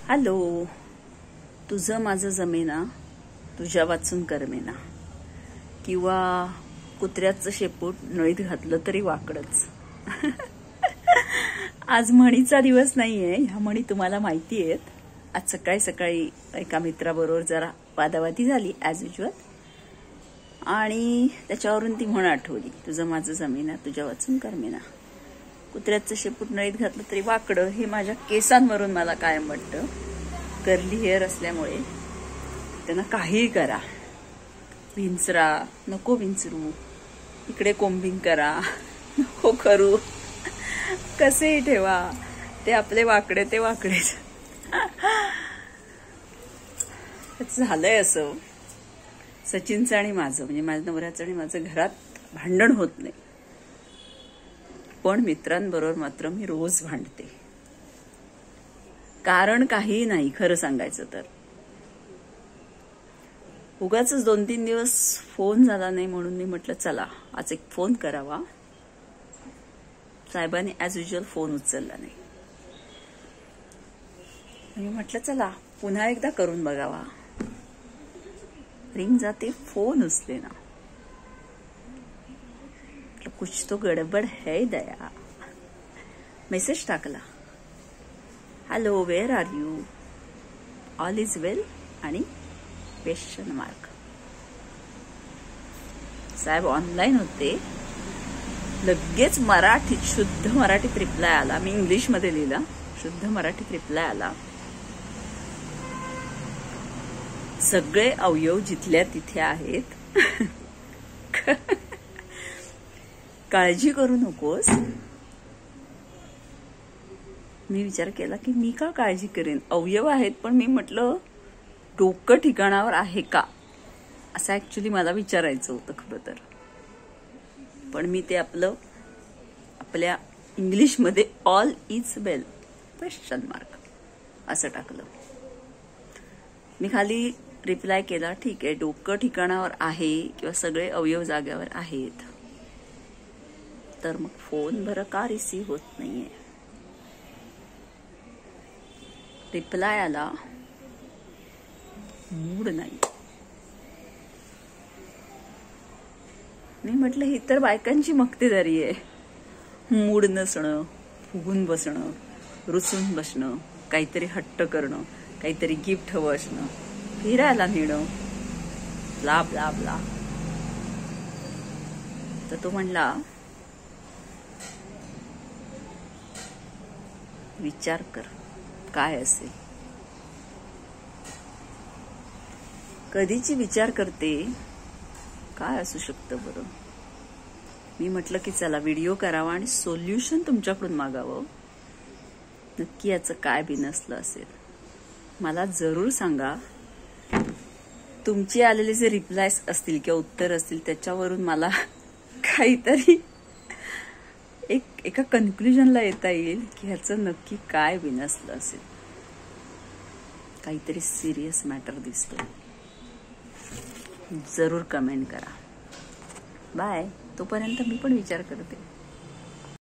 Hello, तुझं माझं जमेना, तुझ्या वाचून करमेना, किंवा कुत्र्याचं शेपूट नळीत घातलं तरी वाकडच. आज म्हणीचा दिवस नाहीये, ह्या म्हणी तुम्हाला माहिती आहेत. आज सकाळी सकाळी एका मित्राबरोबर जरा वादावादी झाली ॲज युजल, आणि त्याच्यावरून ती म्हण आठवली, तुझं माझं जमेना, तुझ्या वाचून करमेना, कुत्र्याचं शेपूट नळीत घातलं तरी वाकडं. हे माझ्या केसांवरून मला कायम वाटतं. कर्ली हेअर असल्यामुळे त्यांना काहीही करा, विंचरा, नको विंचरू, इकडे कोम्बिंग करा, नको करू, कसेही ठेवा, ते आपले वाकडे ते वाकडेच. झालंय असं, सचिनचं आणि माझं, म्हणजे माझ्या नवऱ्याचं आणि माझं घरात भांडण होत नाही, पण मित्रांबरोबर मात्र मी रोज भांडते. कारण काही नाही, खरं सांगायचं तर. उगाच 2-3 दिवस फोन झाला नाही म्हणून मी म्हटलं चला आज एक फोन करावा. साहेबांनी ॲज युजल फोन उचलला नाही. मी म्हटलं चला पुन्हा एकदा करून बघावा. रिंग जाते, फोन उचले ना. कुछ तो गडबड है दया. मेसेज टाकला, hello, where are you, all is well, आणि क्वेश्चन मार्क. साहेब ऑनलाईन होते. लगेच मराठीत, शुद्ध मराठीत रिप्लाय आला. मी इंग्लिश मध्ये लिहिला, शुद्ध मराठीत रिप्लाय आला. सगळे अवयव जिथल्या तिथे आहेत, काळजी करू नकोस. मी विचार केला की मी का काळजी करेन, अवयव आहेत, पण मी म्हटलं डोकं ठिकाणावर आहे का, असं ऍक्च्युली मला विचारायचं होतं खरं तर. पण मी ते आपल्या इंग्लिशमध्ये all is well question mark असं टाकलं. मी खाली रिप्लाय केला, ठीक आहे, डोकं ठिकाणावर आहे किंवा सगळे अवयव जाग्यावर आहेत, तर मग फोन बरं का रिसीव्ह होत नाहीये. रिप्लाय आला, मूड नाही. मी म्हटलं ही तर बायकांची मक्तेदारी आहे, मूड नसणं, फुगून बसणं, रुसून बसणं, काहीतरी हट्ट करणं, काहीतरी गिफ्ट हवं असणं, फिरायला नेणं, ब्ला ब्ला ब्ला. तर तो म्हणला, विचार कर काय असेल. कधीची विचार करते, काय असू शकतं बरं. मी म्हटलं की चला व्हिडिओ करावा आणि सोल्युशन तुमच्याकडून मागावं. नक्की याचं काय बिनसलं असेल मला जरूर सांगा. तुमची आलेले जे रिप्लायस असतील किंवा उत्तर असतील त्याच्यावरून मला काहीतरी एका कन्क्लुजनला येता येईल की ह्याचं नक्की काय बिनसलं असेल. काहीतरी सिरियस मॅटर दिसतो. जरूर कमेंट करा. बाय. तोपर्यंत मी पण विचार करते.